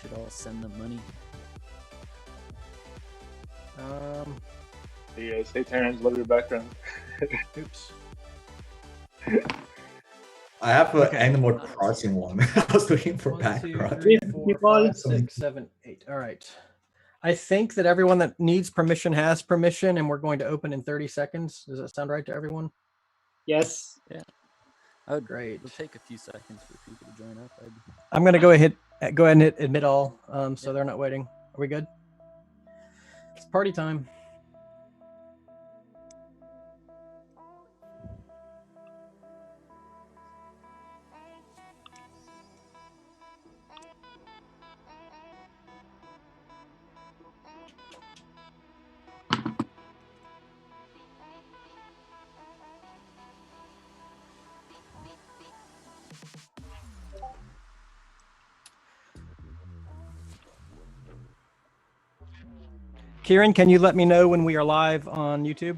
should all send them money. Yeah, say Terrence, love your background. Oops. I have an Okay. Animal Crossing one. I was looking for 1, 2, background. 3, 4, 5, 6, 7, 8. All right. I think that everyone that needs permission has permission, and we're going to open in 30 seconds. Does that sound right to everyone? Yes. Yeah. I would. Great. It'll take a few seconds for people to join up. I'm going to go ahead and hit admit all, so they're not waiting. Are we good? It's party time. Kierin, can you let me know when we are live on YouTube?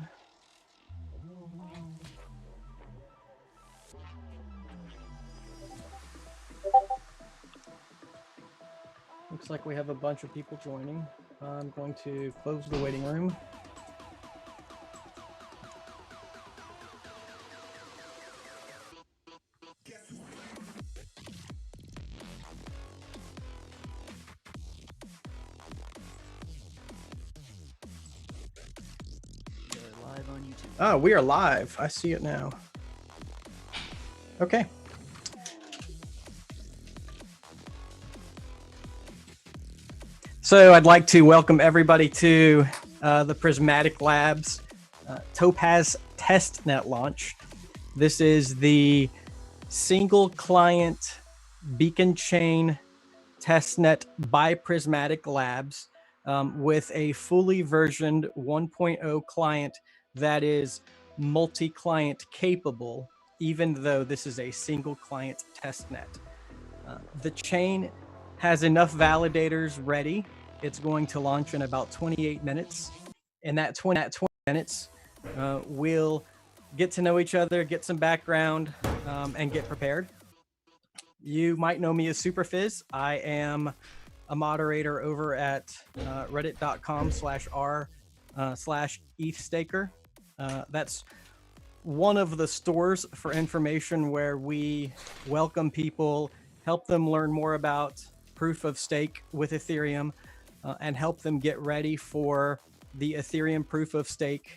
Looks like we have a bunch of people joining. I'm going to close the waiting room. Live on YouTube. Oh, we are live. I see it now. Okay. So I'd like to welcome everybody to the Prysmatic Labs Topaz Testnet launch. This is the single client beacon chain testnet by Prysmatic Labs with a fully versioned 1.0 client that is multi-client capable, even though this is a single client testnet. The chain has enough validators ready. It's going to launch in about 28 minutes. In that 20 minutes, we'll get to know each other, get some background, and get prepared. You might know me as SuperFizz. I am a moderator over at reddit.com/r/ethstaker. That's one of the stores for information where we welcome people, help them learn more about proof of stake with Ethereum, and help them get ready for the Ethereum proof of stake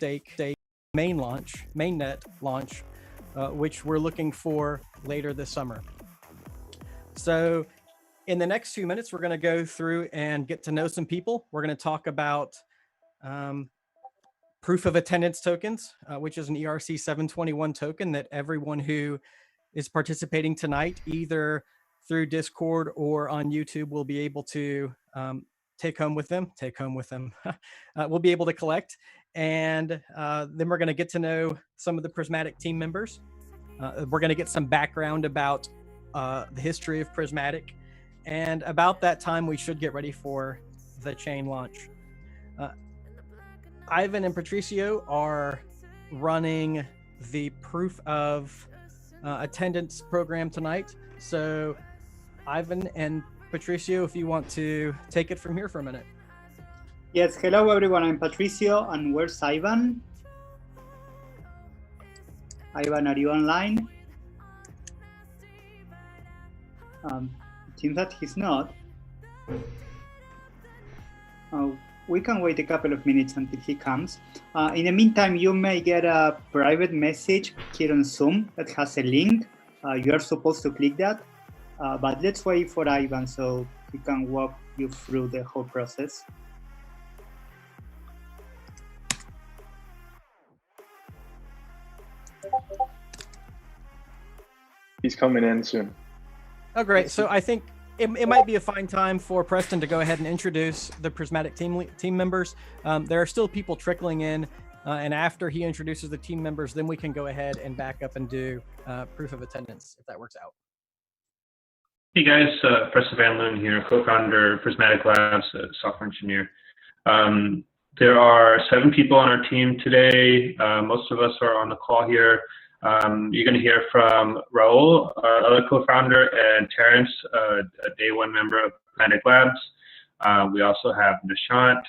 mainnet launch, which we're looking for later this summer. So in the next few minutes, we're going to go through and get to know some people. We're going to talk about proof of attendance tokens, which is an ERC 721 token that everyone who is participating tonight, either through Discord or on YouTube, will be able to take home with them. We'll be able to collect. And then we're going to get to know some of the Prysmatic team members. We're going to get some background about the history of Prysmatic. And about that time, we should get ready for the chain launch. Ivan and Patricio are running the proof of attendance program tonight. So Ivan and Patricio, if you want to take it from here for a minute. Yes, hello everyone, I'm Patricio, and where's Ivan? Ivan, are you online? It seems that he's not. We can wait a couple of minutes until he comes. In the meantime, you may get a private message here on Zoom that has a link. You are supposed to click that, but let's wait for Ivan so he can walk you through the whole process. He's coming in soon. Oh, great. So I think it might be a fine time for Preston to go ahead and introduce the Prysmatic team members. There are still people trickling in, and after he introduces the team members, then we can go ahead and back up and do proof of attendance, if that works out. Hey guys, Preston Van Loon here, co-founder Prysmatic Labs, software engineer. There are 7 people on our team today. Most of us are on the call here. You're going to hear from Raul, our other co-founder, and Terrence, a day one member of Prysmatic Labs. We also have Nishant,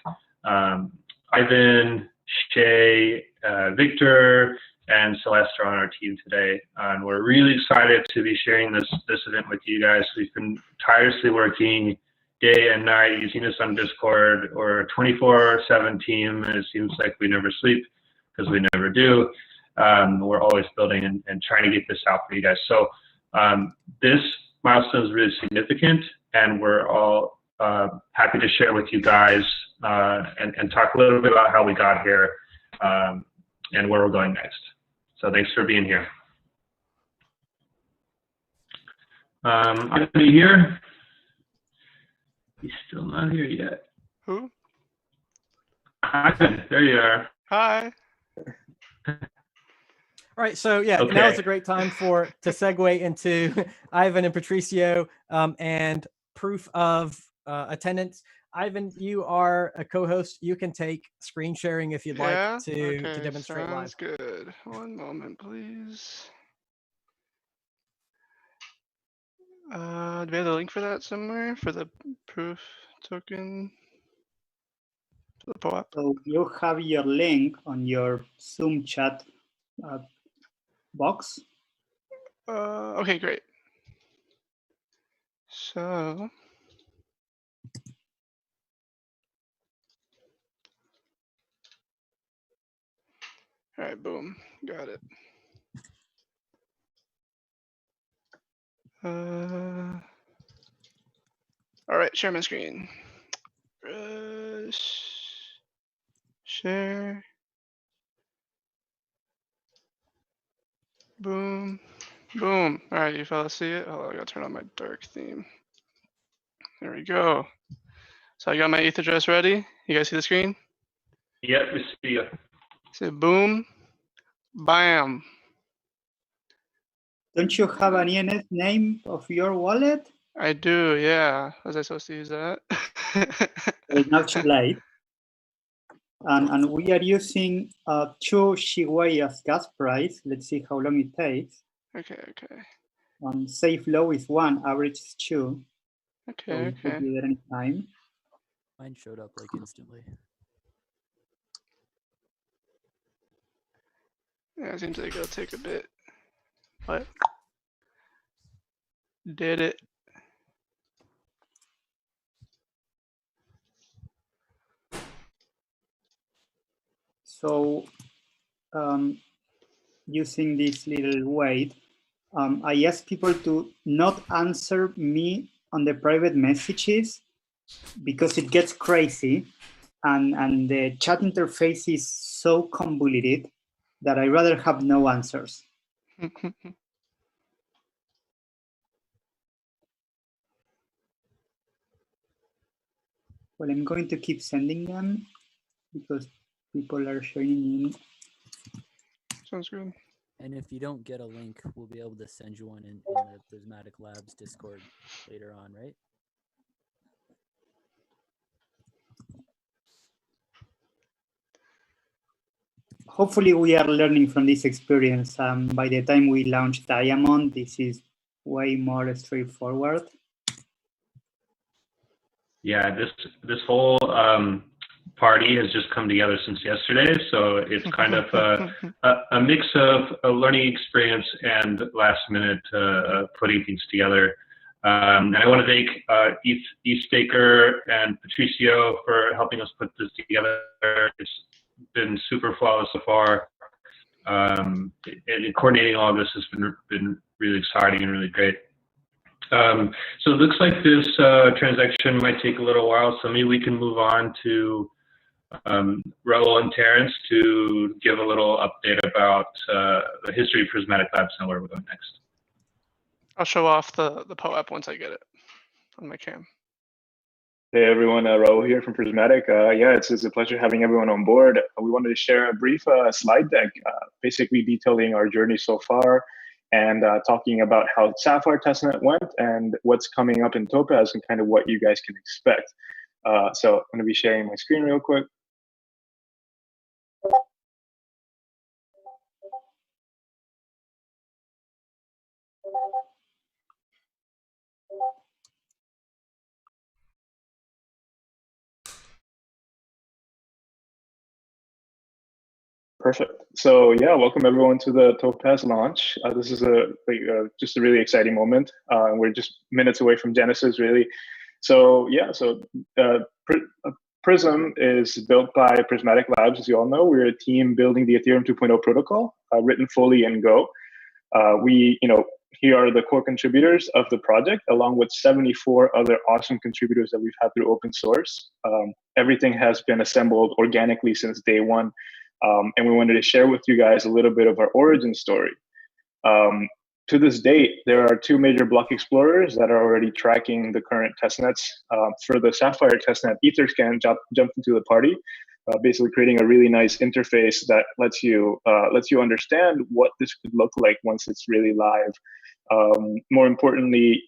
Ivan, Shay, Victor, and Celeste are on our team today. And we're really excited to be sharing this event with you guys. We've been tirelessly working day and night. You've seen us on Discord. We're a 24/7 team, and it seems like we never sleep because we never do. We're always building and trying to get this out for you guys. So this milestone is really significant, and we're all happy to share with you guys and talk a little bit about how we got here and where we're going next. So thanks for being here. I'm going to be here. He's still not here yet. Who? Hi, there you are. Hi. All right, so yeah, Okay. now is a great time to segue into Ivan and Patricio and proof of attendance. Ivan, you are a co-host. You can take screen sharing if you'd like to demonstrate live. Sounds good. One moment, please. Do we have the link for that somewhere for the proof token? For the POAP? So you have your link on your Zoom chat box. Okay, great. So. All right, boom, got it. All right, share my screen. Share. Boom, boom. All right, you fellas see it? Oh, I gotta turn on my dark theme. There we go. So I got my ETH address ready. You guys see the screen? Yep, we see you. Say boom, bam. Don't you have an ENS name of your wallet? I do, yeah. Was I supposed to use that? It's not too late. And we are using 2 Shiwei as gas price. Let's see how long it takes. Okay, okay. Safe low is 1, average is 2. Okay, So it could okay. be there any time. Mine showed up like instantly. Yeah, it seems like it'll take a bit. What? Did it? So using this little wait, I ask people to not answer me on the private messages because it gets crazy and the chat interface is so convoluted that I rather have no answers. Well, I'm going to keep sending them because people are joining in. Sounds good. And if you don't get a link, we'll be able to send you one in the Prysmatic Labs Discord later on, right? Hopefully we are learning from this experience. By the time we launch Diamond, this is way more straightforward. Yeah, this whole party has just come together since yesterday, so it's kind of a mix of a learning experience and last minute putting things together. And I want to thank ethstaker and Patricio for helping us put this together. It's been super flawless so far. And coordinating all of this has been really exciting and really great. So it looks like this transaction might take a little while, so maybe we can move on to Raul and Terrence to give a little update about the history of Prysmatic Labs and where we're going next. I'll show off the POAP once I get it on my cam. Hey everyone, Raul here from Prysmatic. Yeah, it's a pleasure having everyone on board. We wanted to share a brief slide deck, basically detailing our journey so far and talking about how Sapphire Testnet went and what's coming up in Topaz and kind of what you guys can expect. So I'm going to be sharing my screen real quick. Perfect. So yeah, welcome everyone to the Topaz launch. This is just a really exciting moment. We're just minutes away from Genesis, really. So yeah, Prism is built by Prysmatic Labs, as you all know. We're a team building the Ethereum 2.0 protocol, written fully in Go. Here are the core contributors of the project, along with 74 other awesome contributors that we've had through open source. Everything has been assembled organically since day one. And we wanted to share with you guys a little bit of our origin story. To this date, there are two major block explorers that are already tracking the current testnets. For the Sapphire testnet, Etherscan jumped into the party, basically creating a really nice interface that lets you understand what this could look like once it's really live. More importantly,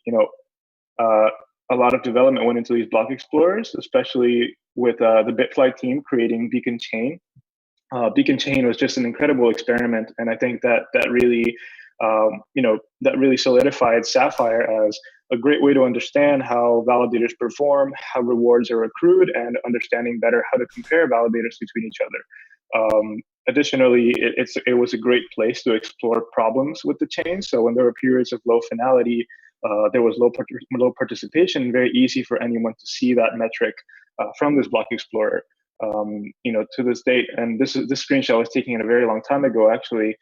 a lot of development went into these block explorers, especially with the Bitfly team creating Beacon Chain. Beacon Chain was just an incredible experiment, and I think that really solidified Sapphire as a great way to understand how validators perform, how rewards are accrued, and understanding better how to compare validators between each other. Additionally, it was a great place to explore problems with the chain. So when there were periods of low finality, there was low participation, very easy for anyone to see that metric from this block explorer. To this date, and this screenshot was taken a very long time ago. Actually,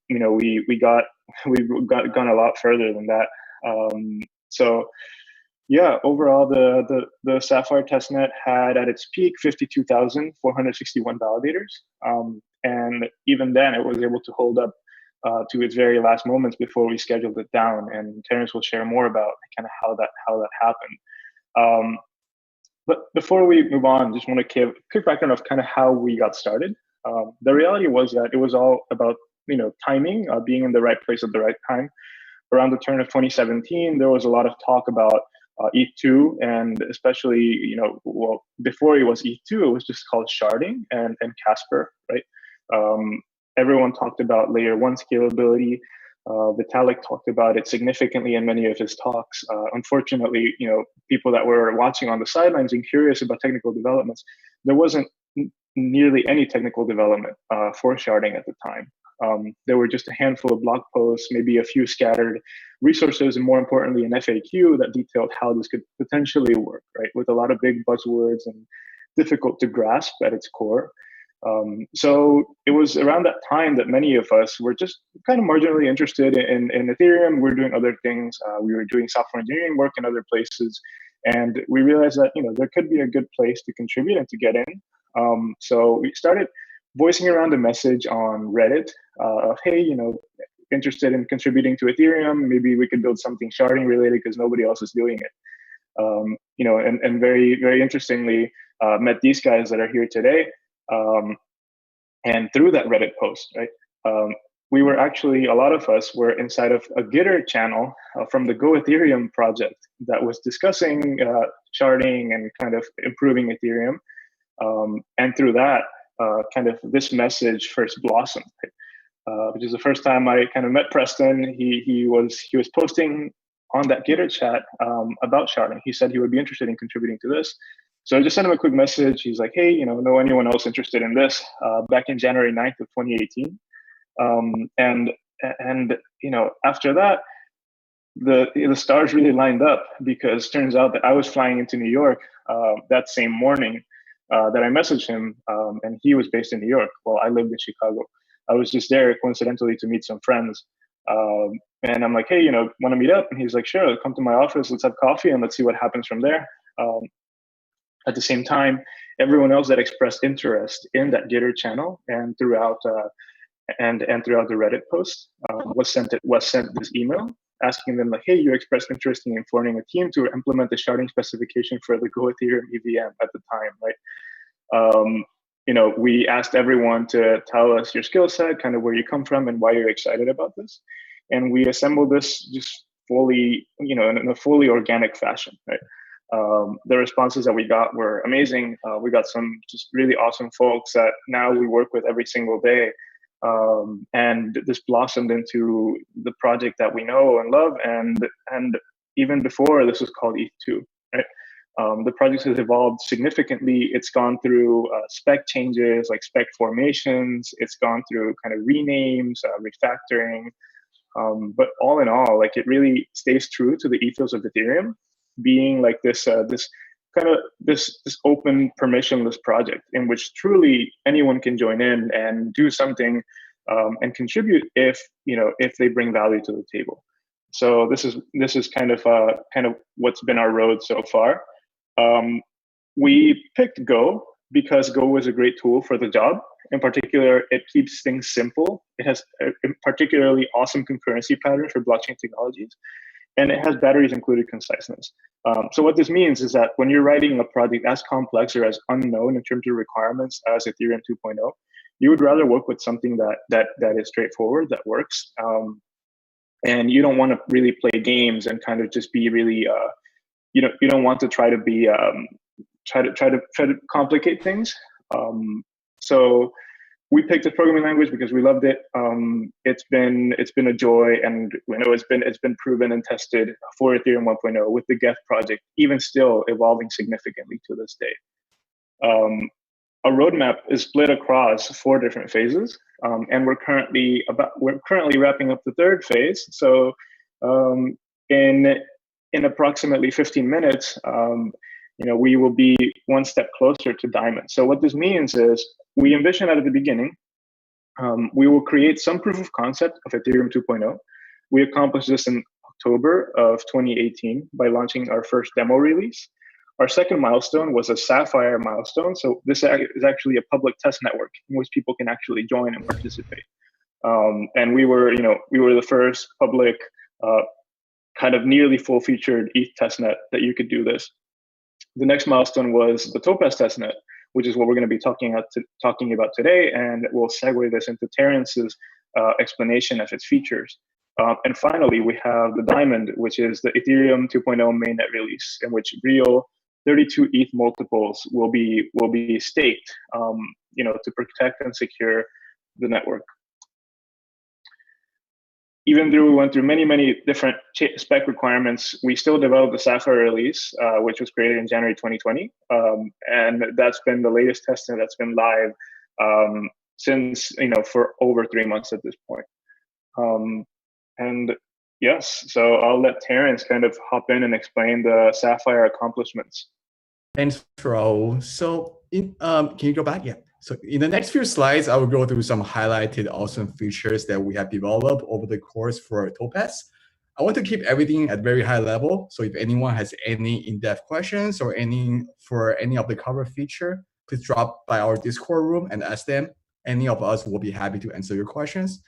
we've gone a lot further than that. So yeah, overall, the Sapphire testnet had at its peak 52,461 validators, and even then, it was able to hold up to its very last moments before we scheduled it down. And Terrence will share more about kind of how that happened. But before we move on, just want to give a quick background of kind of how we got started. The reality was that it was all about timing, being in the right place at the right time. Around the turn of 2017, there was a lot of talk about ETH2, and especially before it was ETH2, it was just called sharding and Casper, right? Everyone talked about layer 1 scalability. Vitalik talked about it significantly in many of his talks. Unfortunately, people that were watching on the sidelines and curious about technical developments, there wasn't nearly any technical development for sharding at the time. There were just a handful of blog posts, maybe a few scattered resources, and more importantly, an FAQ that detailed how this could potentially work, right? With a lot of big buzzwords and difficult to grasp at its core. So it was around that time that many of us were just kind of marginally interested in Ethereum. We're doing other things. We were doing software engineering work in other places. And we realized that, there could be a good place to contribute and to get in. So we started voicing around a message on Reddit of, hey, interested in contributing to Ethereum. Maybe we could build something sharding related because nobody else is doing it. And very, very interestingly, met these guys that are here today. And through that Reddit post, right, we were actually, a lot of us were inside of a Gitter channel from the Go Ethereum project that was discussing sharding and kind of improving Ethereum. And through that, kind of this message first blossomed, which is the first time I kind of met Preston. He was posting on that Gitter chat about sharding. He said he would be interested in contributing to this. So I just sent him a quick message. He's like, hey, know anyone else interested in this? Back in January 9th of 2018. And after that, the stars really lined up, because turns out that I was flying into New York that same morning that I messaged him, and he was based in New York. Well, I lived in Chicago. I was just there coincidentally to meet some friends. And I'm like, hey, want to meet up? And he's like, sure, come to my office. Let's have coffee and let's see what happens from there. At the same time, everyone else that expressed interest in that Gitter channel and throughout throughout the Reddit post was sent this email asking them, like, hey, you expressed interest in forming a team to implement the sharding specification for the Go Ethereum EVM at the time, right? We asked everyone to tell us your skill set, kind of where you come from and why you're excited about this, and we assembled this just fully, in a fully organic fashion, right? The responses that we got were amazing. We got some just really awesome folks that now we work with every single day. And this blossomed into the project that we know and love. And even before, this was called ETH2, right? The project has evolved significantly. It's gone through spec changes, like spec formations. It's gone through kind of renames, refactoring. But all in all, like it really stays true to the ethos of Ethereum, being like this open permissionless project in which truly anyone can join in and do something and contribute if they bring value to the table. So this is kind of what's been our road so far. We picked Go because Go was a great tool for the job. In particular, it keeps things simple. It has a particularly awesome concurrency pattern for blockchain technologies, and it has batteries included conciseness. So what this means is that when you're writing a project as complex or as unknown in terms of requirements as Ethereum 2.0, you would rather work with something that is straightforward, that works, and you don't want to really play games and kind of just be really, you don't want to try to be try to complicate things. So we picked a programming language because we loved it. It's been a joy, and it's been proven and tested for Ethereum 1.0 with the Geth project, even still evolving significantly to this day. Our roadmap is split across 4 different phases, and we're currently wrapping up the 3rd phase. So in approximately 15 minutes, we will be one step closer to Diamond. So what this means is we envision that at the beginning, we will create some proof of concept of Ethereum 2.0. We accomplished this in October of 2018 by launching our first demo release. Our second milestone was a Sapphire milestone. So this is actually a public test network in which people can actually join and participate. And we were the first public kind of nearly full-featured ETH testnet that you could do this. The next milestone was the Topaz Testnet, which is what we're going to be talking about today, and we'll segue this into Terence's explanation of its features. And finally, we have the Diamond, which is the Ethereum 2.0 mainnet release, in which real 32 ETH multiples will be staked, to protect and secure the network. Even though we went through many different spec requirements, we still developed the Sapphire release, which was created in January 2020. And that's been the latest testnet that's been live since, for over 3 months at this point. And yes, so I'll let Terence kind of hop in and explain the Sapphire accomplishments. Thanks, Raul. So can you go back? Yeah. So in the next few slides, I will go through some highlighted awesome features that we have developed over the course for Topaz. I want to keep everything at very high level. So if anyone has any in-depth questions or any of the cover feature, please drop by our Discord room and ask them. Any of us will be happy to answer your questions.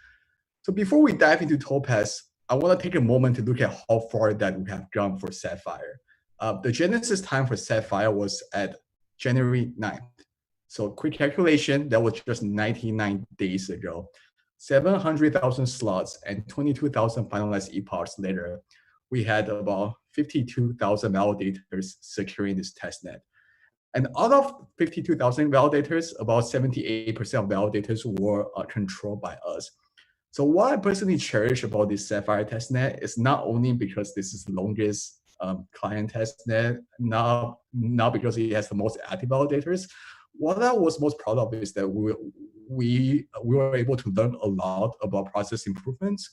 So before we dive into Topaz, I want to take a moment to look at how far that we have gone for Sapphire. The genesis time for Sapphire was at January 9th. So quick calculation, that was just 99 days ago. 700,000 slots and 22,000 finalized epochs later, we had about 52,000 validators securing this testnet. And out of 52,000 validators, about 78% of validators were controlled by us. So what I personally cherish about this Sapphire testnet is not only because this is the longest client testnet, not because it has the most active validators. What I was most proud of is that we were able to learn a lot about process improvements.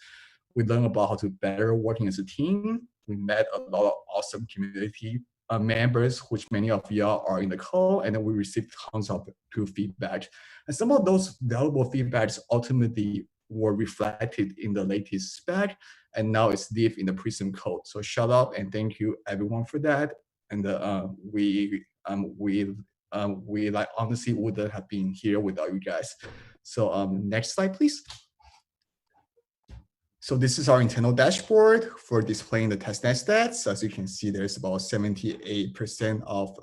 We learned about how to better working as a team. We met a lot of awesome community members, which many of y'all are in the call, and then we received tons of good feedback. And some of those valuable feedbacks ultimately were reflected in the latest spec, and now it's live in the Prism code. So shout out and thank you everyone for that. And we like honestly wouldn't have been here without you guys. So next slide, please. So this is our internal dashboard for displaying the testnet stats. As you can see, there's about 78% of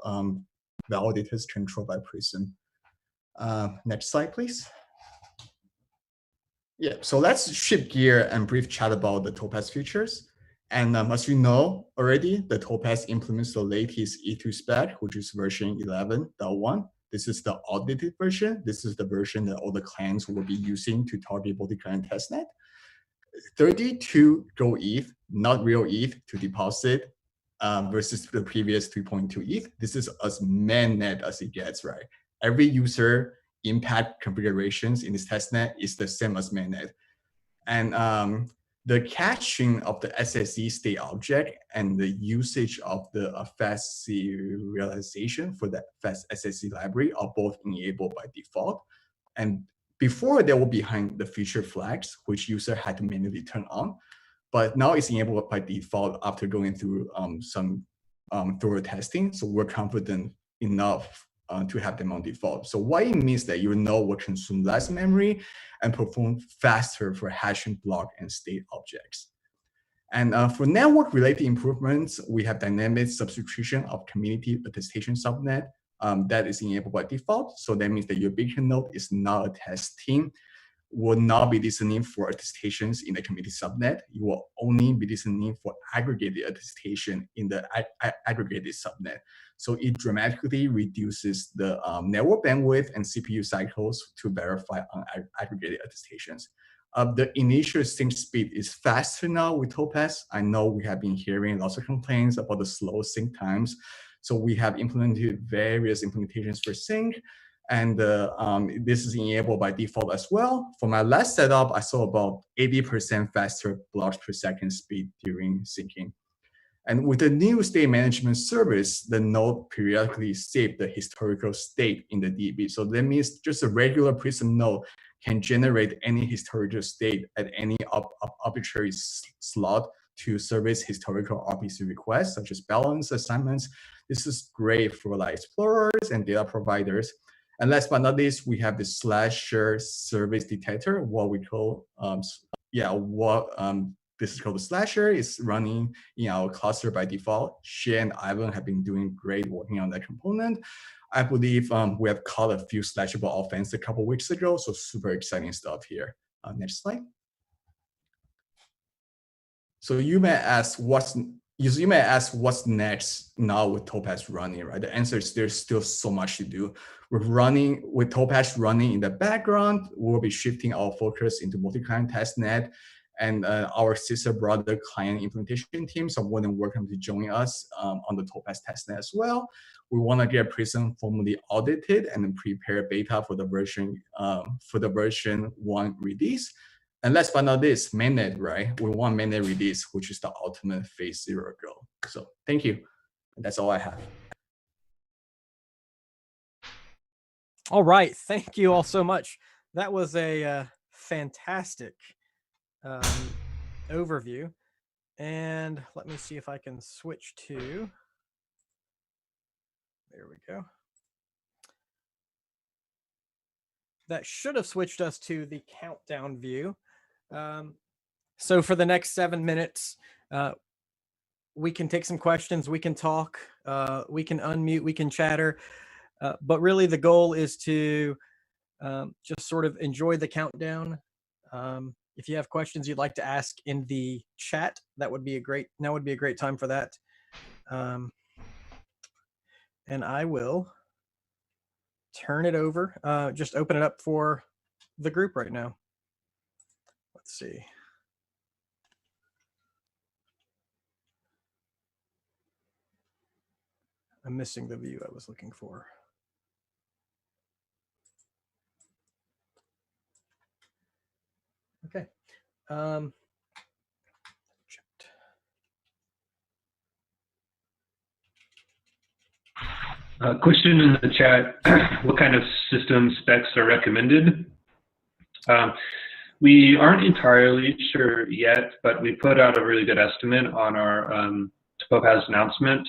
validators controlled by Prism. Next slide, please. Yeah, so let's shift gear and brief chat about the Topaz features. And as you know already, the Topaz implements the latest E2 spec, which is version 11.1. This is the audited version. This is the version that all the clients will be using to target multi-client testnet. 32 Go ETH, not real ETH, to deposit versus the previous 3.2 ETH. This is as mainnet as it gets, right? Every user impact configurations in this testnet is the same as mainnet. And the caching of the SSE state object and the usage of the fast serialization for the fast SSE library are both enabled by default. And before, they were behind the feature flags, which user had to manually turn on. But now it's enabled by default after going through some thorough testing. So we're confident enough to have them on default. So what it means that your node will consume less memory and perform faster for hashing block and state objects. And for network-related improvements, we have dynamic substitution of community attestation subnet that is enabled by default. So that means that your beacon node is not a test team, will not be listening for attestations in the community subnet. You will only be listening for aggregated attestation in the aggregated subnet. So it dramatically reduces the network bandwidth and CPU cycles to verify on aggregated attestations. The initial sync speed is faster now with Topaz. I know we have been hearing lots of complaints about the slow sync times. So we have implemented various implementations for sync. And this is enabled by default as well. For my last setup, I saw about 80% faster blocks per second speed during syncing. And with the new state management service, the node periodically saves the historical state in the DB. So that means just a regular Prism node can generate any historical state at any arbitrary slot to service historical RPC requests, such as balance assignments. This is great for like explorers and data providers. And last but not least, we have the /share service detector, what we call, this is called the /share. It's running in our cluster by default. Shea and Ivan have been doing great working on that component. I believe we have caught a few slashable offense a couple weeks ago, so super exciting stuff here. Next slide. So you may ask what's next now with Topaz running, right? The answer is there's still so much to do. With Topaz running in the background, we'll be shifting our focus into multi-client testnet, and our sister brother client implementation teams are more than welcome to join us on the Topaz testnet as well. We want to get Prism formally audited and then prepare beta for the version 1 release. And last but not least, mainnet, right? We want mainnet release, which is the ultimate phase 0 goal. So thank you. That's all I have. All right. Thank you all so much. That was a fantastic overview. And let me see if I can switch to, there we go. That should have switched us to the countdown view. So for the next 7 minutes, we can take some questions, we can talk, we can unmute, we can chatter. But really the goal is to just sort of enjoy the countdown. If you have questions you'd like to ask in the chat, now would be a great time for that. And I will turn it over, just open it up for the group right now. Let's see. I'm missing the view I was looking for. Okay. Question in the chat, what kind of system specs are recommended? We aren't entirely sure yet, but we put out a really good estimate on our Topaz announcement.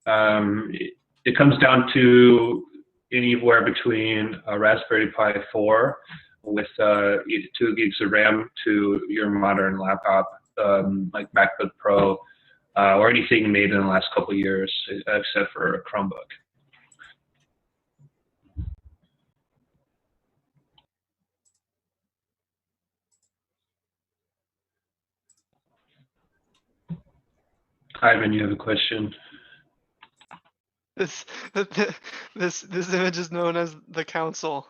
It comes down to anywhere between a Raspberry Pi 4 with 2 gigs of RAM to your modern laptop, like MacBook Pro, or anything made in the last couple of years, except for a Chromebook. Ivan, you have a question? This image is known as the council.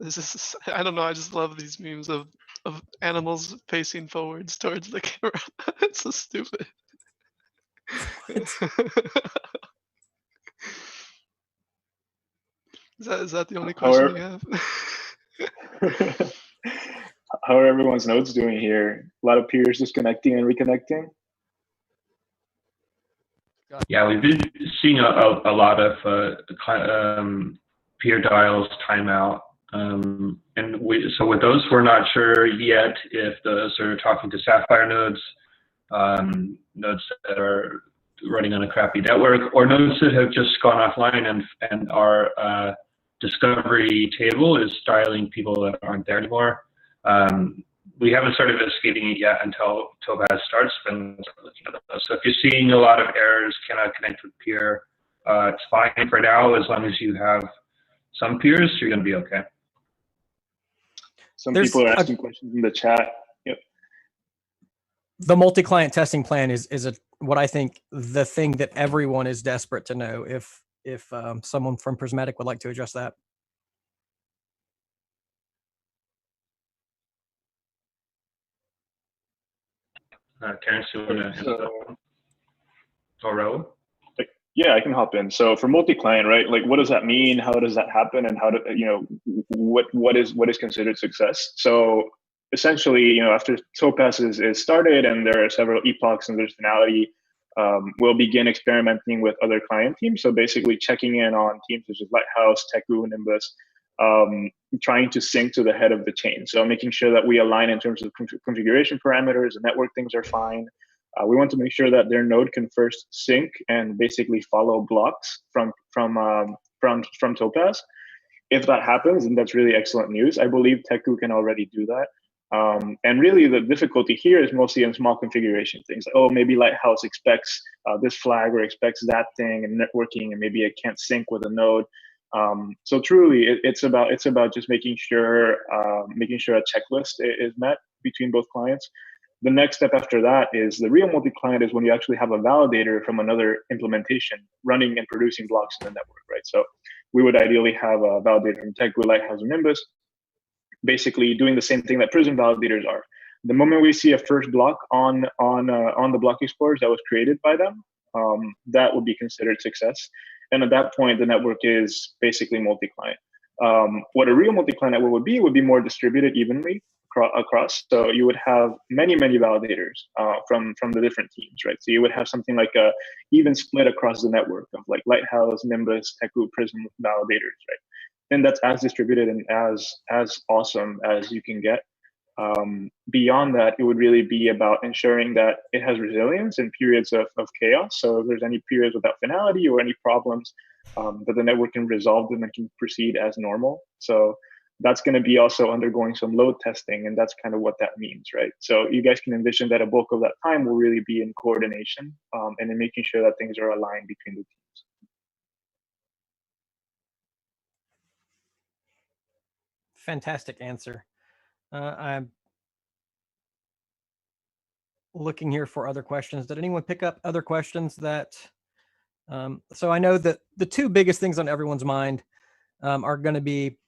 This is, I don't know, I just love these memes of animals facing forwards towards the camera. It's so stupid. Is that the only question you have? How are everyone's nodes doing here? A lot of peers disconnecting and reconnecting. Yeah, we've been seeing a lot of peer dials timeout. And so with those, we're not sure yet if those are talking to Sapphire nodes, nodes that are running on a crappy network, or nodes that have just gone offline and our discovery table is styling people that aren't there anymore. We haven't started investigating it yet until Topaz starts, and looking at those. So if you're seeing a lot of errors, cannot connect with peer, it's fine for now. As long as you have some peers, you're going to be okay. Some people are asking questions in the chat. Yep. The multi-client testing plan is what I think the thing that everyone is desperate to know. If someone from Prysmatic would like to address that. Kierin, you want to answer that one? Or Raul? Yeah, I can hop in. So for multi-client, right? Like, what does that mean? How does that happen? And how do what is considered success? So essentially, after Topaz is started and there are several epochs and there's finality, we'll begin experimenting with other client teams. So basically, checking in on teams such as Lighthouse, Teku, Nimbus, trying to sync to the head of the chain. So making sure that we align in terms of configuration parameters, the network things are fine. We want to make sure that their node can first sync and basically follow blocks from Topaz. If that happens, then that's really excellent news. I believe Teku can already do that. And really the difficulty here is mostly in small configuration things. Like, oh, maybe Lighthouse expects this flag or expects that thing and networking, and maybe it can't sync with a node. So truly, it's about just making sure a checklist is met between both clients. The next step after that is the real multi-client is when you actually have a validator from another implementation running and producing blocks in the network, right? So we would ideally have a validator from Teku, Lighthouse, and Nimbus, basically doing the same thing that Prism validators are. The moment we see a first block on the block explorers that was created by them, that would be considered success. And at that point, the network is basically multi-client. What a real multi-client network would be more distributed evenly across. So you would have many validators from the different teams, right? So you would have something like a even split across the network of like Lighthouse, Nimbus, Teku, Prism validators, right? And that's as distributed and as awesome as you can get. Beyond that, it would really be about ensuring that it has resilience in periods of chaos. So if there's any periods without finality or any problems, that the network can resolve them and can proceed as normal. So that's going to be also undergoing some load testing, and that's kind of what that means, right? So you guys can envision that a bulk of that time will really be in coordination and in making sure that things are aligned between the teams. Fantastic answer. I'm looking here for other questions. Did anyone pick up other questions that? So I know that the two biggest things on everyone's mind are going to be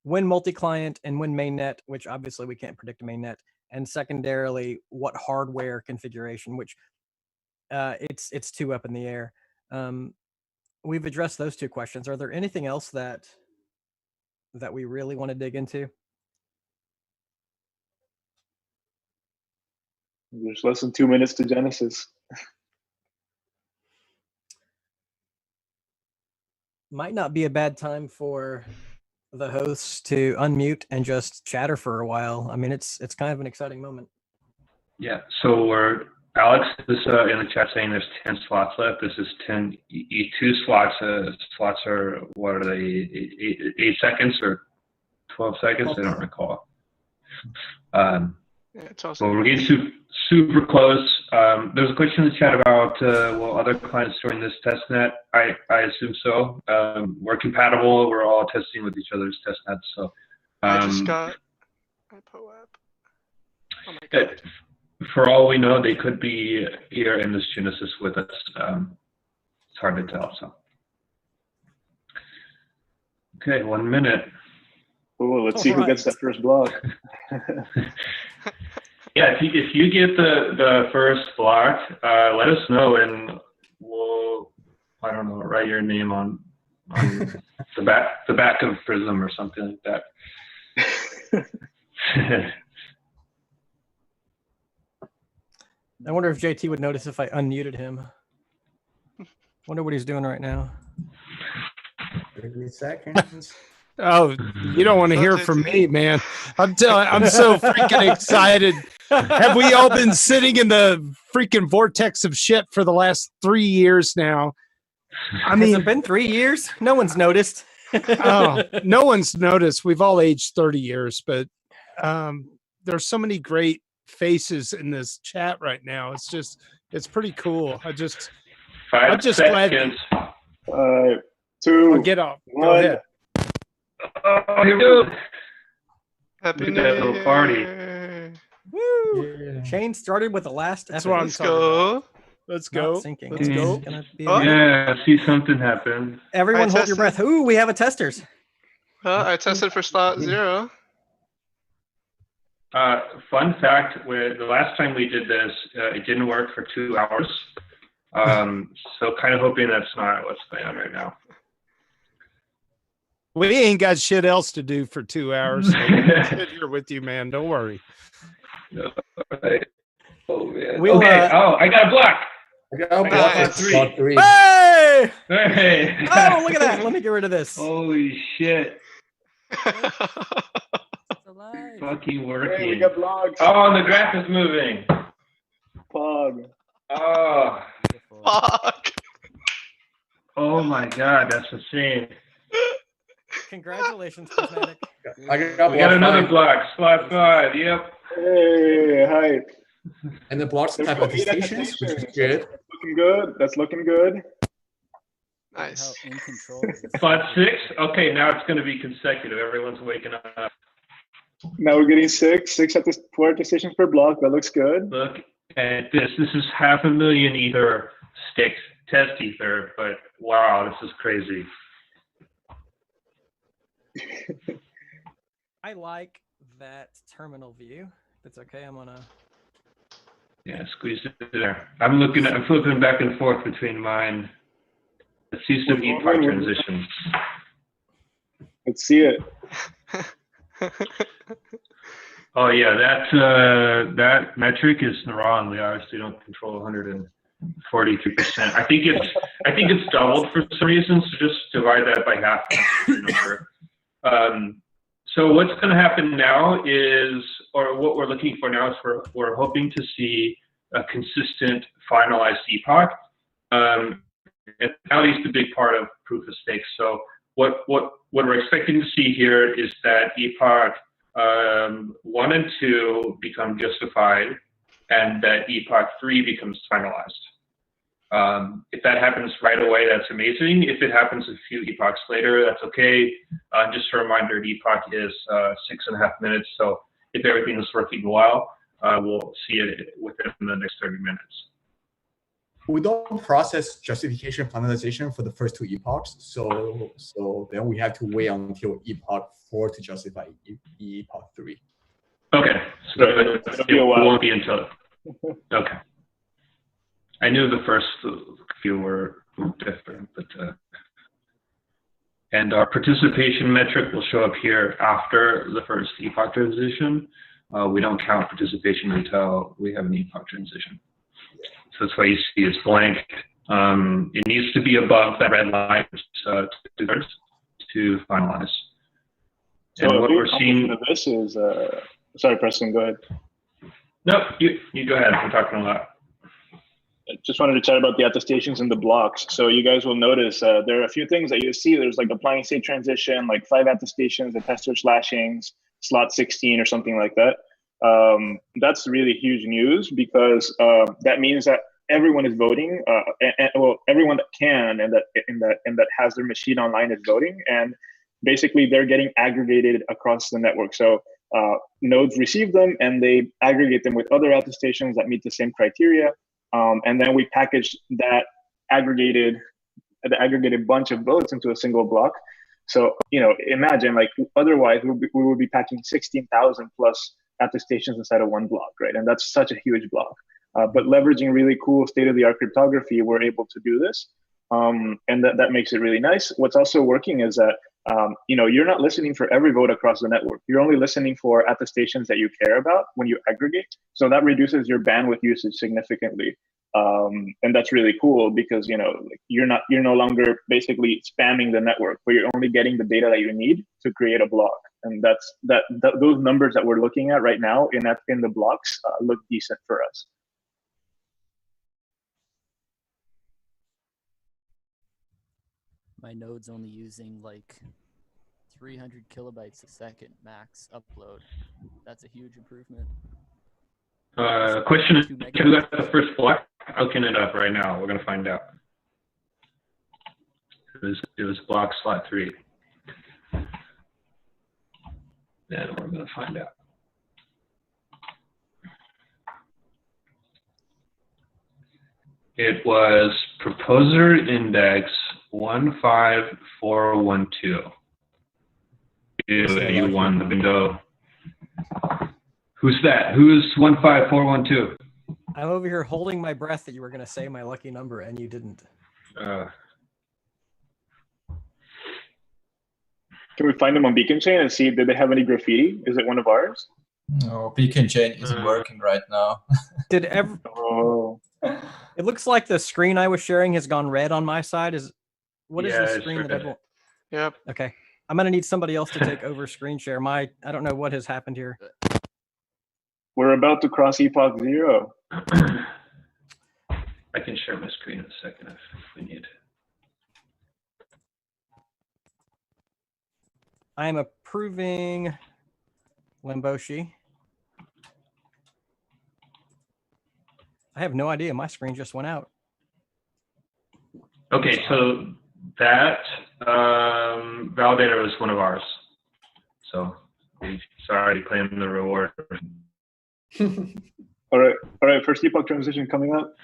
when multi-client and when mainnet, which obviously we can't predict a mainnet, and secondarily, what hardware configuration, which it's two up in the air. We've addressed those two questions. Are there anything else that we really want to dig into? There's less than 2 minutes to Genesis. Might not be a bad time for the hosts to unmute and just chatter for a while. I mean, it's kind of an exciting moment. Yeah. So Alex is in the chat saying there's 10 slots left. This is 10 E2 slots. Slots are, what are they? 8 seconds or 12 seconds? I don't recall. Yeah, it's awesome. Well, we're getting super close. There's a question in the chat about will other clients join this testnet? I assume so. We're compatible. We're all testing with each other's testnets. So I just got my POAP. Oh my God. For all we know, they could be here in this Genesis with us. It's hard to tell. So okay, 1 minute. Oh, let's see who gets that first block. Yeah, if you get the first block, let us know and we'll I don't know, write your name on the back of Prism or something like that. I wonder if JT would notice if I unmuted him. Wonder what he's doing right now. 30 seconds. Oh, you don't want to hear from me, man. I'm so freaking excited. Have we all been sitting in the freaking vortex of shit for the last 3 years now? I mean, has it been 3 years? No one's noticed. Oh, no one's noticed. We've all aged 30 years, but there's so many great faces in this chat right now. It's pretty cool. I'm just 5 seconds. glad. 2. Get off. Go 1. ahead. Oh, here we go. Happy Look New at that little party. Year. Woo! Yeah. Shane started with the last. That's epic. what I'm Let's talking about. go. Let's Not go. syncing. Let's It's go. gonna be Oh. Yeah, I see something happen. Everyone, I hold your tested. breath. Ooh, we have a testers. Well, I tested for slot 0. Fun fact: the last time we did this, it didn't work for 2 hours. So kind of hoping that's not what's going on right now. We ain't got shit else to do for 2 hours. So we'll sit here with you, man. Don't worry. Right. Oh man. We'll, Okay. Oh, I got a block. I got got block 3. block 3. Hey! Hey. Oh, look at that. Let me get rid of this. Holy shit! It's alive. Fucking Hey, we working. got blocks. Oh, and the graph is moving. Pog. Oh. Beautiful. Fuck. Oh my God, that's insane. Congratulations, Prysmatic. I got We got block another 5. block. Slot 5. Yep. Hey, hi. And the blocks There's type no of eight stations, which is attestations. good. Looking good. That's looking good. Nice. How in control is this? Slot 6. Okay, now it's going to be consecutive. Everyone's waking up. Now we're getting 4 attestations per block. That looks good. Look at this. This is 500,000 Ether staked test Ether, but wow, this is crazy. I like that terminal view. If it's okay, I'm gonna. Yeah, squeeze it there. I'm flipping back and forth between mine. Let's see some epoch transitions. Let's see it. Oh yeah, that metric is wrong. We obviously don't control 143%. I think it's doubled for some reason. So just divide that by half. Number. So what's going to happen now is, or what we're looking for now is we're hoping to see a consistent finalized epoch. And now is the big part of proof of stake. So what we're expecting to see here is that epoch 1 and 2 become justified, and that epoch 3 becomes finalized. If that happens right away, that's amazing. If it happens a few epochs later, that's okay. Just a reminder, the epoch is 6.5 minutes. So if everything is working well, we'll see it within the next 30 minutes. We don't process justification finalization for the first 2 epochs, so then we have to wait until epoch 4 to justify epoch 3. Okay, so it won't be until. Okay. I knew the first few were different, but and our participation metric will show up here after the first epoch transition. We don't count participation until we have an epoch transition. So that's why you see it's blank. It needs to be above that red line, two-thirds to finalize. So and what we're seeing. Of this is, sorry, Preston, go ahead. No, you go ahead. I'm talking a lot. I just wanted to chat about the attestations and the blocks. So you guys will notice there are a few things that you see. There's like applying state transition, like 5 attestations, the tester slashings, slot 16 or something like that. That's really huge news because that means that everyone is voting. Well, everyone that can and that has their machine online is voting, and basically they're getting aggregated across the network. So nodes receive them and they aggregate them with other attestations that meet the same criteria. And then we package the aggregated bunch of votes into a single block. So, imagine like otherwise we would be packing 16,000 plus attestations inside of one block, right? And that's such a huge block. But leveraging really cool state-of-the-art cryptography, we're able to do this. And that makes it really nice. What's also working is that you're not listening for every vote across the network. You're only listening for attestations that you care about when you aggregate. So that reduces your bandwidth usage significantly. And that's really cool because you're no longer basically spamming the network, but you're only getting the data that you need to create a block. And those numbers that we're looking at right now in the blocks look decent for us. My node's only using like 300 kilobytes a second max upload. That's a huge improvement. Question is, who got the first block? I'll open it up right now. We're gonna find out. It was block slot 3. Then we're gonna find out. It was proposer index 15412. You won the bingo. Who's that? Who's 15412? I'm over here holding my breath that you were going to say my lucky number and you didn't. Can we find them on Beacon Chain and see, did they have any graffiti? Is it one of ours? No, Beacon Chain isn't working right now. Oh. It looks like the screen I was sharing has gone red on my side. What is the screen that everyone? Yep. Okay. I'm going to need somebody else to take over screen share. I don't know what has happened here. We're about to cross epoch 0. I can share my screen in a second if we need. I am approving Limboshi. I have no idea. My screen just went out. Okay, so that validator was one of ours. So we already claimed the reward. All right. First epoch transition coming up.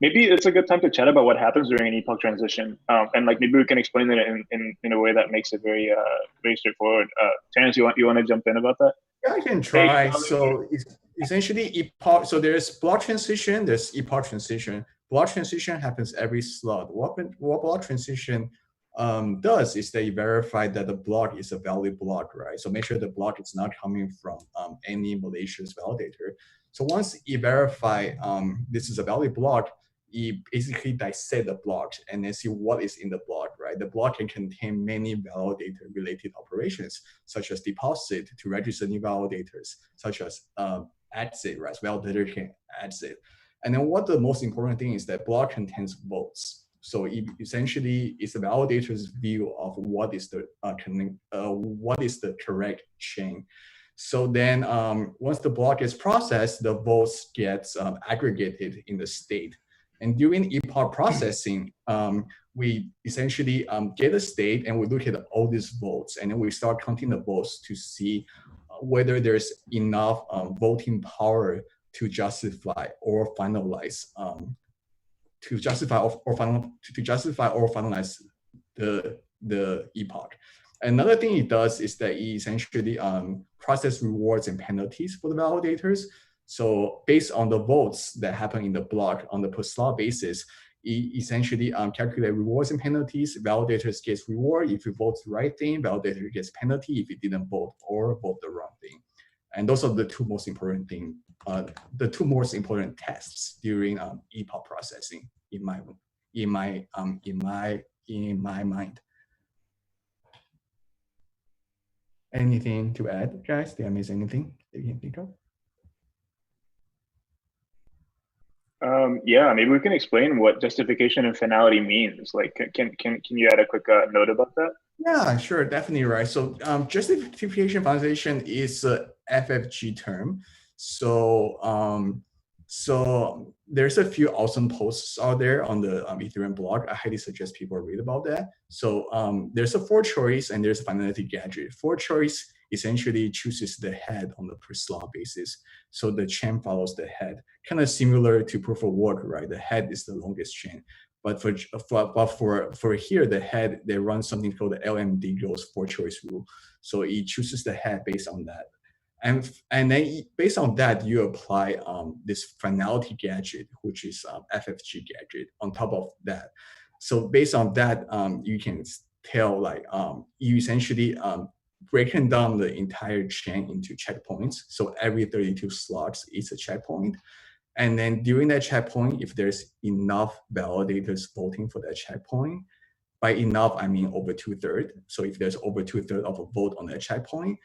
Maybe it's a good time to chat about what happens during an epoch transition, and maybe we can explain it in a way that makes it very very straightforward. Terrence, you want to jump in about that? Yeah, I can try. So essentially, epoch. So there's block transition. There's epoch transition. Block transition happens every slot. What block transition does is they verify that the block is a valid block, right? So make sure the block is not coming from any malicious validator. So once you verify this is a valid block, you basically dissect the block and then see what is in the block, right? The block can contain many validator-related operations, such as deposit to register new validators, such as exit, right? Validator can exit. And then what the most important thing is that block contains votes. So essentially, it's the validator's view of what is the correct chain. So then once the block is processed, the votes gets aggregated in the state. And during epoch processing, we essentially get a state and we look at all these votes, and then we start counting the votes to see whether there's enough voting power to justify or finalize the epoch. Another thing it does is that it essentially process rewards and penalties for the validators. So based on the votes that happen in the block on the per slot basis, it essentially calculate rewards and penalties. Validators gets reward if you vote the right thing. Validator gets penalty if you didn't vote or vote the wrong thing. And those are the two most important things. The two most important tests during epoch processing in my mind. Anything to add, guys? Did I miss anything that you can think of? Yeah, maybe we can explain what justification and finality means. Can you add a quick note about that? Yeah, sure, definitely, right. So justification finalization is a FFG term. So so there's a few awesome posts out there on the Ethereum blog. I highly suggest people read about that. So there's a 4 choice and there's a finality gadget. 4 choice essentially chooses the head on the per slot basis. So the chain follows the head, kind of similar to proof of work, right? The head is the longest chain. But for here, the head, they run something called the LMD goes 4 choice rule. So it chooses the head based on that. And then based on that, you apply this finality gadget, which is FFG gadget on top of that. So based on that, you can tell like you essentially breaking down the entire chain into checkpoints. So every 32 slots is a checkpoint. And then during that checkpoint, if there's enough validators voting for that checkpoint, by enough, I mean over 2/3. So if there's over 2/3 of a vote on that checkpoint,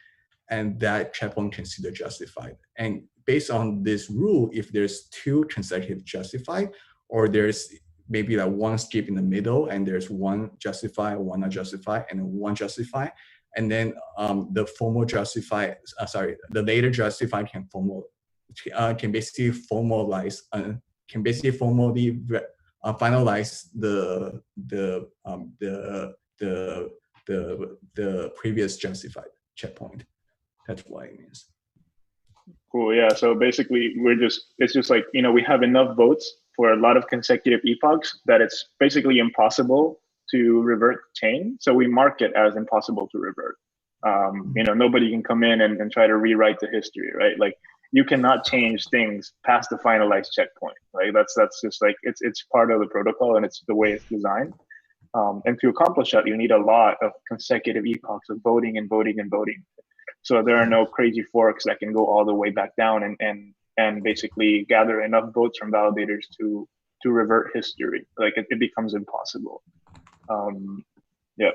and that checkpoint considered justified. And based on this rule, if there's 2 consecutive justified, or there's maybe like 1 skip in the middle, and there's 1 justified, 1 not justified, and 1 justified, and then the formal justified, the later justified can basically formalize, finalize the previous justified checkpoint. That's what it means. Cool. Yeah. So basically, it's just like, we have enough votes for a lot of consecutive epochs that it's basically impossible to revert chain. So we mark it as impossible to revert. Nobody can come in and try to rewrite the history, right? Like, you cannot change things past the finalized checkpoint, right? That's just like, it's part of the protocol, and it's the way it's designed. And to accomplish that, you need a lot of consecutive epochs of voting and voting and voting. So there are no crazy forks that can go all the way back down and basically gather enough votes from validators to revert history. Like, it becomes impossible. Yeah.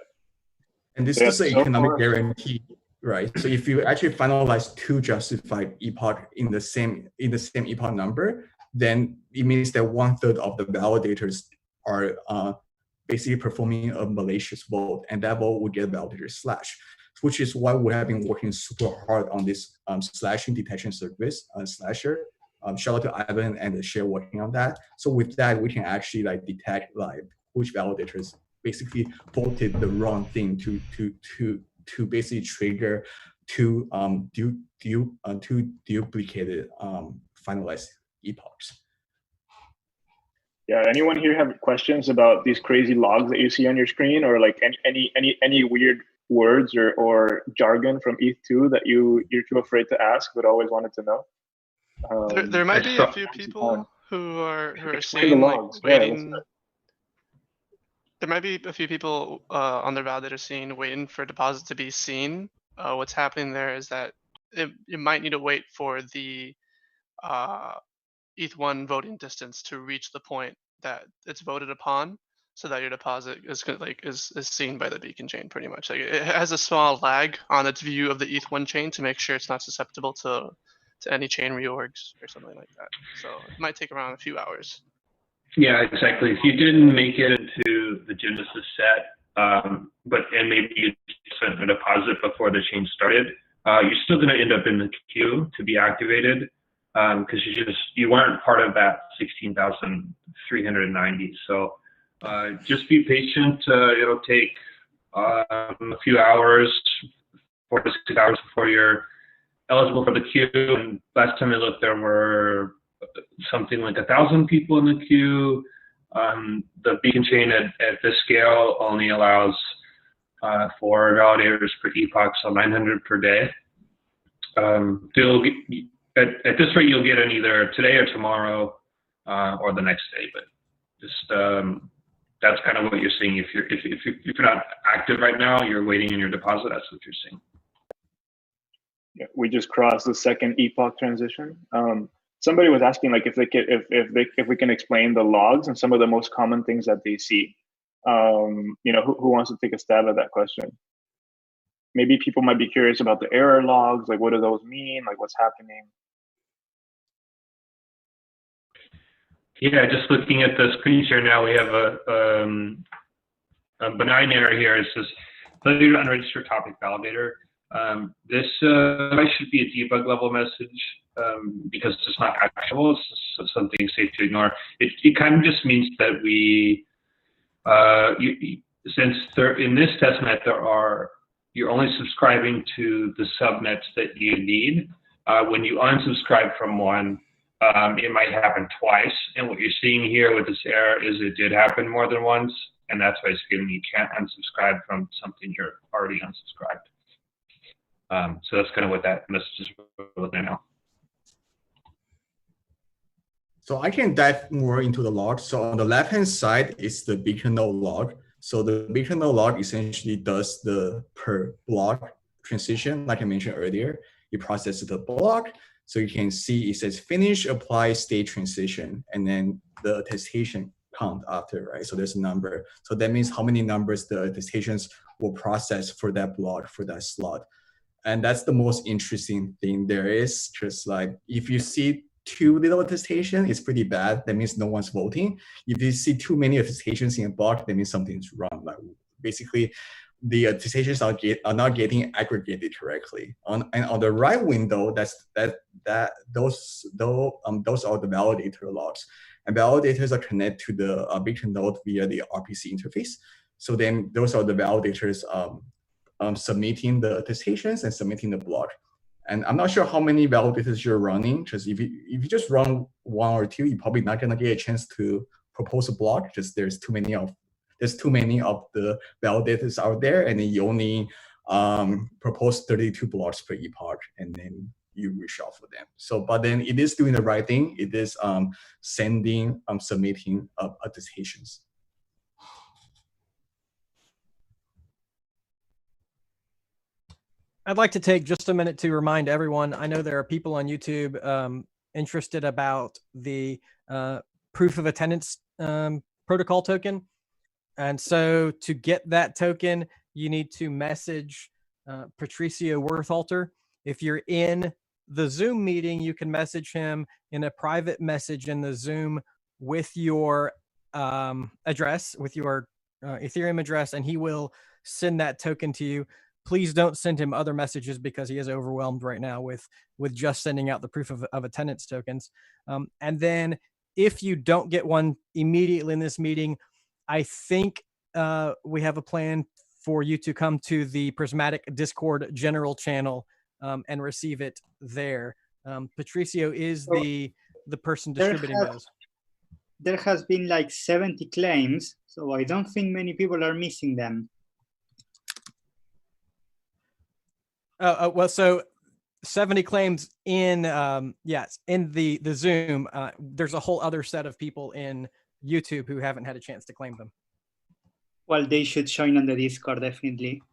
And this is an economic guarantee, right? So if you actually finalize 2 justified epoch in the same epoch number, then it means that 1/3 of the validators are basically performing a malicious vote, and that vote will get validator slash, which is why we have been working super hard on this slashing detection service, Slasher. Shout out to Ivan and the share working on that. So with that, we can actually like detect like which validators basically voted the wrong thing to basically trigger 2 duplicated finalized epochs. Yeah. Anyone here have questions about these crazy logs that you see on your screen, or like any weird words or jargon from ETH2 that you're too afraid to ask but always wanted to know? There might be a few people who are seeing like waiting. There might be a few people on their validator scene waiting for deposit to be seen. What's happening there is that you might need to wait for the ETH1 voting distance to reach the point that it's voted upon, so that your deposit is seen by the beacon chain. Pretty much, like, it has a small lag on its view of the ETH1 chain to make sure it's not susceptible to any chain reorgs or something like that. So it might take around a few hours. Yeah, exactly. If you didn't make it into the Genesis set, and maybe you sent a deposit before the chain started, you're still going to end up in the queue to be activated, because you weren't part of that 16,390. So just be patient. It'll take a few hours, 4 to 6 hours before you're eligible for the queue. And last time I looked, there were something like 1,000 people in the queue. The beacon chain at this scale only allows 4 validators per epoch, so 900 per day. At this rate, you'll get in either today or tomorrow, or the next day. But just that's kind of what you're seeing. If you're not active right now, you're waiting in your deposit. That's what you're seeing. Yeah, we just crossed the second epoch transition. Somebody was asking like if we can explain the logs and some of the most common things that they see. Who wants to take a stab at that question? Maybe people might be curious about the error logs. Like, what do those mean? Like, what's happening? Yeah, just looking at the screen share now, we have a benign error here. It says failure to unregister topic validator. This should be a debug level message because it's not actionable. It's something safe to ignore. It kind of just means that since in this testnet you're only subscribing to the subnets that you need. When you unsubscribe from one, it might happen twice. And what you're seeing here with this error is it did happen more than once, and that's why it's feeling you can't unsubscribe from something you're already unsubscribed. So that's kind of what that message is looking at now. So I can dive more into the log. So on the left-hand side is the beacon node log. So the beacon node log essentially does the per block transition, like I mentioned earlier. It processes the block. So you can see it says finish, apply, state transition, and then the attestation count after, right? So there's a number. So that means how many numbers the attestations will process for that block, for that slot. And that's the most interesting thing there is. Just like if you see too little attestation, it's pretty bad. That means no one's voting. If you see too many attestations in a block, that means something's wrong. Like basically, the attestations are not getting aggregated correctly. And on the right window, those are the validator logs. And validators are connected to the beacon node via the RPC interface. So then those are the validators submitting the attestations and submitting the block. And I'm not sure how many validators you're running, because if you just run one or two, you're probably not gonna get a chance to propose a block, because there's too many of the validators out there, and then you only propose 32 blocks per epoch, and then you reshuffle them. So, but then it is doing the right thing. It is submitting attestations. I'd like to take just a minute to remind everyone, I know there are people on YouTube interested about the proof of attendance protocol token. And so to get that token, you need to message Patricio Werthalter. If you're in the Zoom meeting, you can message him in a private message in the Zoom with your address, with your Ethereum address, and he will send that token to you. Please don't send him other messages because he is overwhelmed right now with just sending out the proof of attendance tokens. And then if you don't get one immediately in this meeting, I think we have a plan for you to come to the Prysmatic Discord general channel and receive it there. Patricio is the person distributing those. There has been like 70 claims, so I don't think many people are missing them. Well, so 70 claims in, yes, in the Zoom. There's a whole other set of people in YouTube who haven't had a chance to claim them. Well, they should join on the Discord, definitely.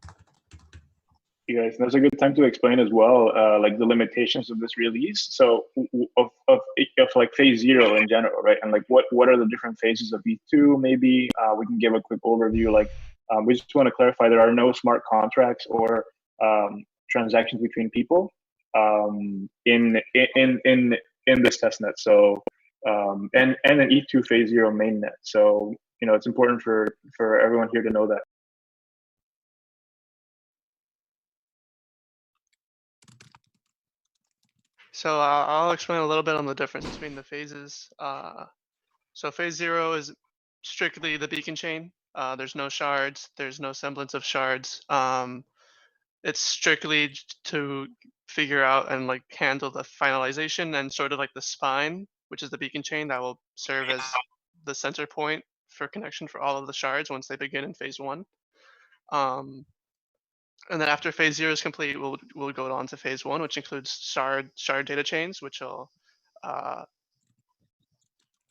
You guys, that's a good time to explain as well, like the limitations of this release. So of like phase 0 in general, right? And like what are the different phases of ETH2? Maybe we can give a quick overview. Like we just want to clarify there are no smart contracts or transactions between people in this testnet. So and an ETH2 phase 0 mainnet. So it's important for everyone here to know that. So I'll explain a little bit on the difference between the phases. So phase 0 is strictly the beacon chain. There's no shards. There's no semblance of shards. It's strictly to figure out and like handle the finalization and sort of like the spine, which is the beacon chain that will serve as the center point for connection for all of the shards once they begin in phase 1. And then after phase 0 is complete, we'll go on to phase 1, which includes shard data chains, which will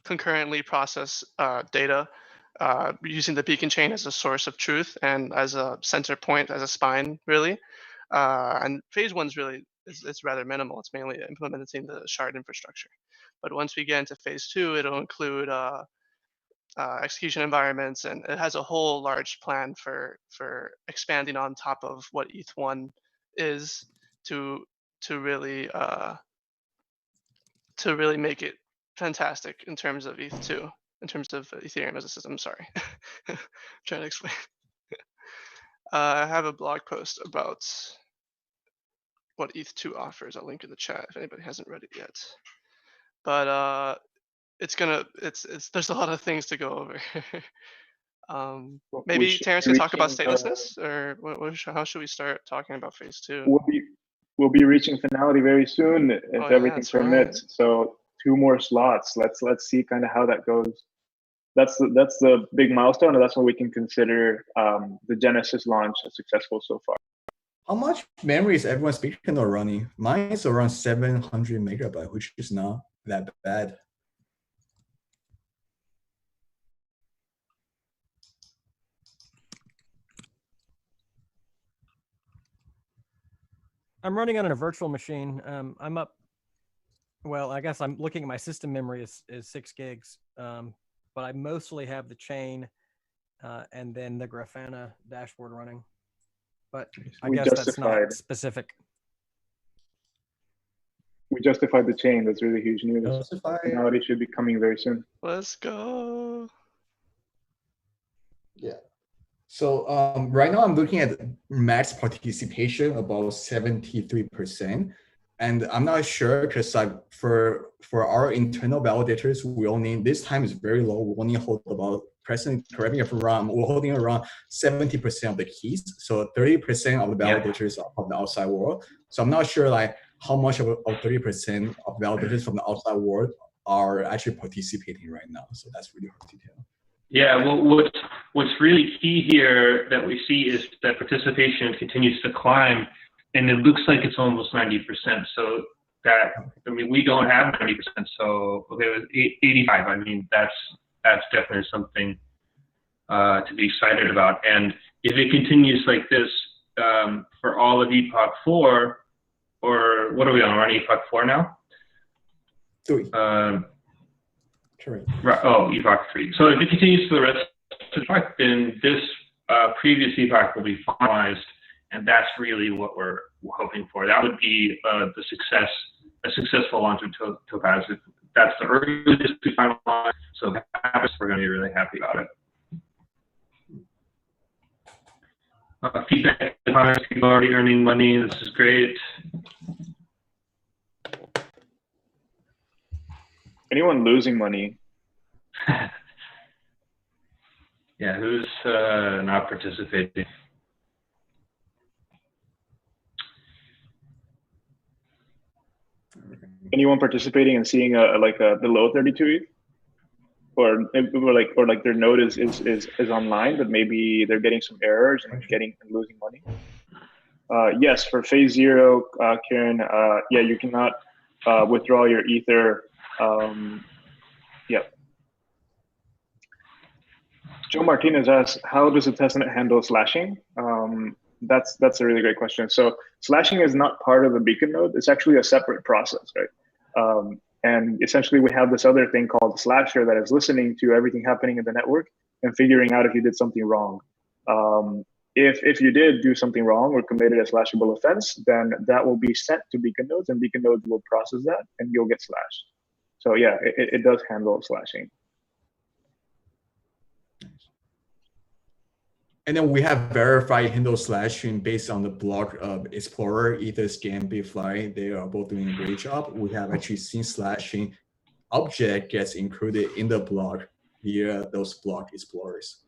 concurrently process data using the beacon chain as a source of truth and as a center point, as a spine, really. And phase 1's really it's rather minimal. It's mainly implementing the shard infrastructure. But once we get into phase 2, it'll include execution environments, and it has a whole large plan for expanding on top of what ETH1 is to really make it fantastic in terms of ETH2, in terms of Ethereum as a system. Sorry, trying to explain. I have a blog post about what ETH2 offers. I'll link in the chat if anybody hasn't read it yet. But there's a lot of things to go over. Maybe Terrence can talk about statelessness, or how should we start talking about phase 2? We'll be reaching finality very soon if everything permits. Right. So 2 more slots. Let's see kind of how that goes. That's the big milestone, and that's what we can consider the Genesis launch successful so far. How much memory is everyone speaking or running? Mine is around 700 megabyte, which is not that bad. I'm running on a virtual machine. I'm up. Well, I guess I'm looking at my system memory is 6 gigs, but I mostly have the chain and then the Grafana dashboard running. But I guess that's not specific. We justified the chain. That's really huge news. Now it should be coming very soon. Let's go. Yeah. So right now I'm looking at max participation about 73%. And I'm not sure because like for our internal validators, we only, this time is very low. We only hold about, President, correct me if I'm wrong, we're holding around 70% of the keys. So 30% of the validators are from the outside world. So I'm not sure like how much of 30% of validators from the outside world are actually participating right now. So that's really hard to tell. Yeah, well, what's really key here that we see is that participation continues to climb, and it looks like it's almost 90%. So that, I mean, we don't have 90%. So okay, with 85. I mean, that's definitely something to be excited about. And if it continues like this for all of Epoch 4, or what are we on? We're on Epoch 4 now. 3. Right. Oh, Epoch 3. So if it continues for the rest of the Epoch, then this previous Epoch will be finalized, and that's really what we're hoping for. That would be a successful launch of Topaz. If that's the earliest we finalize, so we're going to be really happy about it. Feedback, people already earning money. This is great. Anyone losing money? Yeah, who's not participating? Anyone participating and seeing like a below 32 ETH? Or like their node is online, but maybe they're getting some errors and losing money. Yes, for phase 0, Kierin, yeah, you cannot withdraw your Ether. Yep. Joe Martinez asks, how does the testnet handle slashing? That's a really great question. So slashing is not part of the beacon node. It's actually a separate process, right? And essentially we have this other thing called the slasher that is listening to everything happening in the network and figuring out if you did something wrong. If you did do something wrong or committed a slashable offense, then that will be sent to beacon nodes, and beacon nodes will process that and you'll get slashed. So yeah, it does handle slashing. And then we have verified handle slashing based on the block of Explorer, Etherscan, Bitfly. They are both doing a great job. We have actually seen slashing object gets included in the block via those block explorers.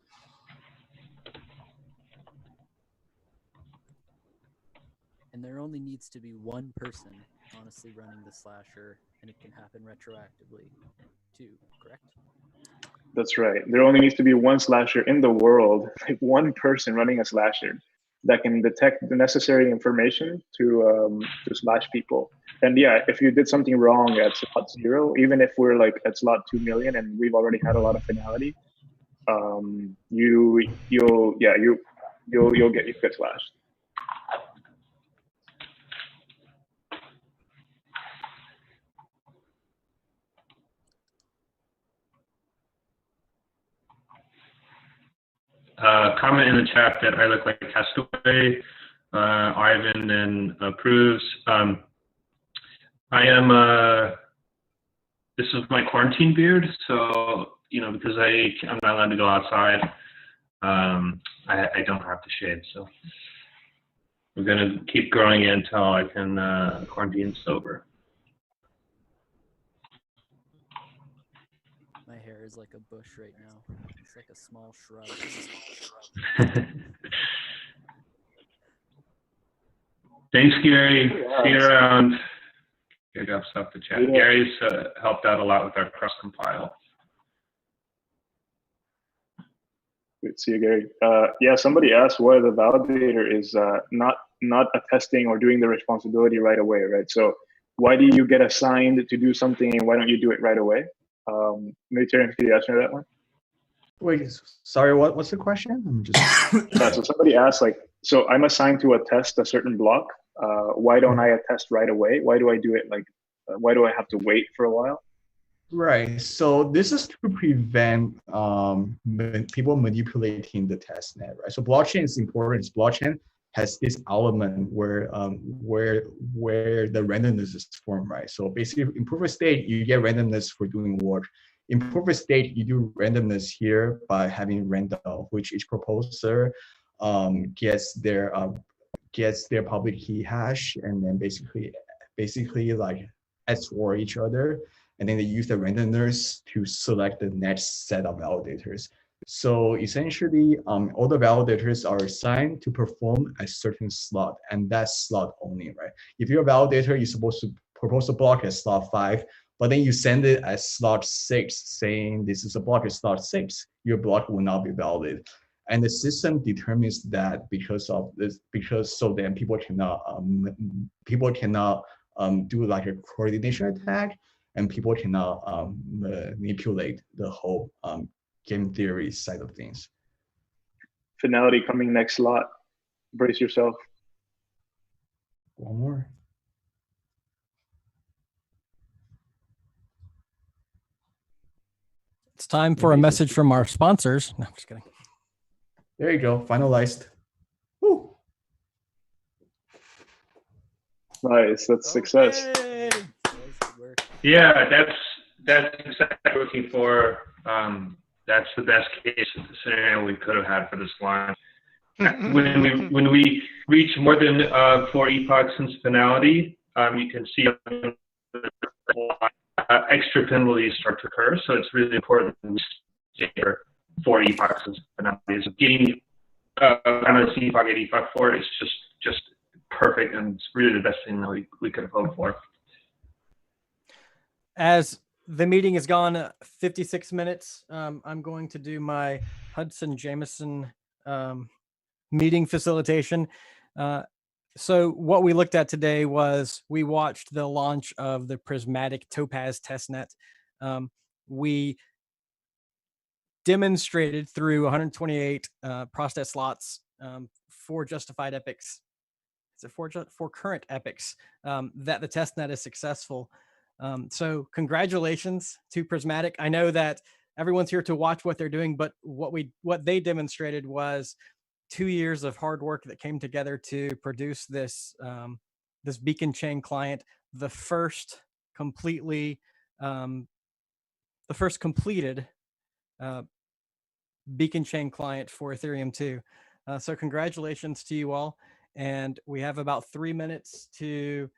And there only needs to be one person honestly running the slasher, and it can happen retroactively too, correct? That's right. There only needs to be one slasher in the world, like one person running a slasher that can detect the necessary information to slash people. And yeah, if you did something wrong at slot 0, even if we're like at slot 2 million and we've already had a lot of finality, you'll get slashed. Comment in the chat that I look like a castaway. Ivan then approves. I am. This is my quarantine beard, so because I'm not allowed to go outside, I don't have to shave. So we're gonna keep growing it until I can quarantine sober. My hair is like a bush right now. It's like a small shrub. Thanks, Gary. See you around. Good stuff to chat. Yeah. Gary's helped out a lot with our cross compile. Good to see you, Gary. Yeah, somebody asked why the validator is not not attesting or doing the responsibility right away, right? So why do you get assigned to do something and why don't you do it right away? Maybe Kierin, could you answer that one? Wait, sorry, what's the question? I'm just Yeah, so somebody asked, like, so I'm assigned to attest a certain block. Why don't I attest right away? Why do I do it like, why do I have to wait for a while? right. So this is to prevent people manipulating the testnet, right? So blockchain is important. Blockchain has this element where the randomness is formed, right? So basically, in proof of stake, you get randomness for doing work. In proof of stake, you do randomness here by having random, which each proposer gets their public key hash, and then basically like XOR each other, and then they use the randomness to select the next set of validators. So essentially, all the validators are assigned to perform a certain slot, and that slot only, right? If you're a validator, you're supposed to propose a block at slot 5, but then you send it at slot 6, saying this is a block at slot 6. Your block will not be validated. And the system determines that because of this, so then people cannot do like a coordination attack, and people cannot manipulate the whole game theory side of things. Finality coming next slot. Brace yourself. One more. It's time for a message from our sponsors. No, I'm just kidding. There you go, finalized. Woo. Nice, that's success. Yeah, that's exactly what we're looking for. That's the best case scenario we could have had for this launch. When we reach more than 4 epochs since finality, you can see extra penalties start to occur. So it's really important that we stay here 4 epochs since finality. So getting epoch at epoch 4 is just perfect, and it's really the best thing that we could have hoped for. As the meeting has gone 56 minutes, I'm going to do my Hudson Jameson meeting facilitation. So what we looked at today was we watched the launch of the Prysmatic Topaz Testnet. We demonstrated through 128 process slots for justified epochs. Is it for current epochs that the testnet is successful? So congratulations to Prysmatic. I know that everyone's here to watch what they're doing, but what they demonstrated was 2 years of hard work that came together to produce this this beacon chain client, the first completed beacon chain client for Ethereum 2. So congratulations to you all. And we have about 3 minutes to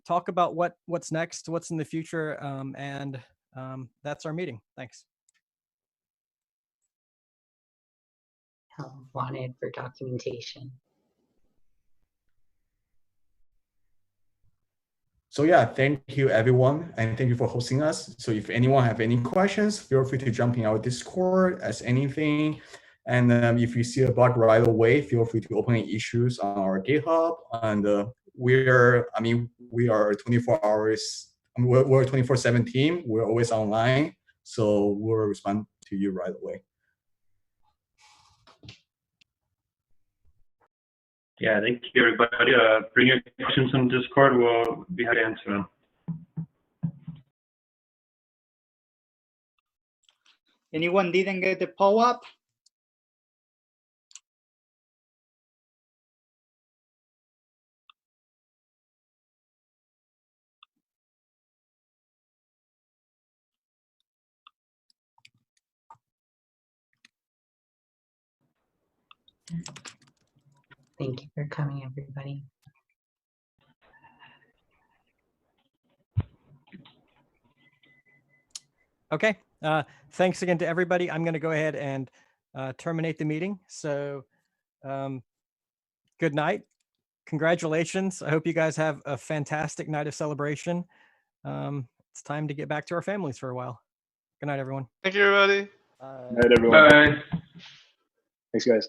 talk about what's next, what's in the future, and that's our meeting. Thanks. Wanted for documentation. So yeah, thank you everyone, and thank you for hosting us. So if anyone have any questions, feel free to jump in our Discord, ask anything. And if you see a bug right away, feel free to open any issues on our GitHub. And we are a 24 hours, we're a 24/7 team. We're always online, so we'll respond to you right away. Yeah, thank you, everybody. Bring your questions on Discord. We'll be happy to answer them. Anyone didn't get the POAP? Thank you for coming, everybody. Okay. Thanks again to everybody. I'm going to go ahead and terminate the meeting. So good night. Congratulations. I hope you guys have a fantastic night of celebration. It's time to get back to our families for a while. Good night, everyone. Thank you, everybody. Good night, everyone. Bye. Thanks, guys.